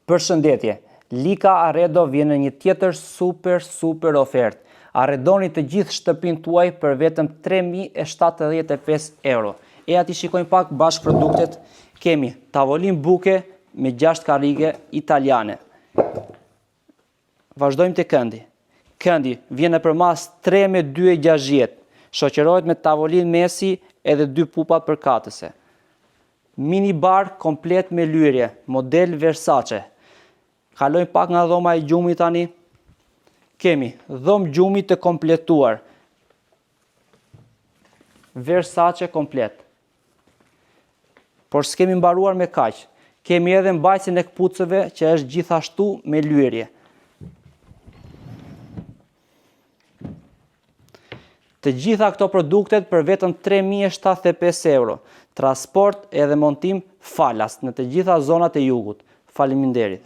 Përshëndetje, Lika Arredo vjen në një tjetër super ofertë. Arredoni të gjithë shtëpinë tuaj për vetëm 3.075 euro. E ati shikojmë pak bashkë produktet. Kemi tavolinë buke me 6 karrige italiane. Vazhdojmë te këndi. Këndi vjen në përmas 3 me 2,60. Shoqërohet me tavolinë mesi edhe 2 pupa përkatëse. Mini bar komplet me lyrje, model Versace. Kalojmë pak nga dhoma e gjumit tani. Kemi dhomë gjumit të kompletuar. Versace komplet. Por s'kemi mbaruar me kaq. Kemi edhe mbajtjen e këpucëve që është gjithashtu me lyrje. Të gjitha këto produktet për vetëm 3.075 euro. Transport edhe montim falas në të gjitha zonat e jugut. Faleminderit.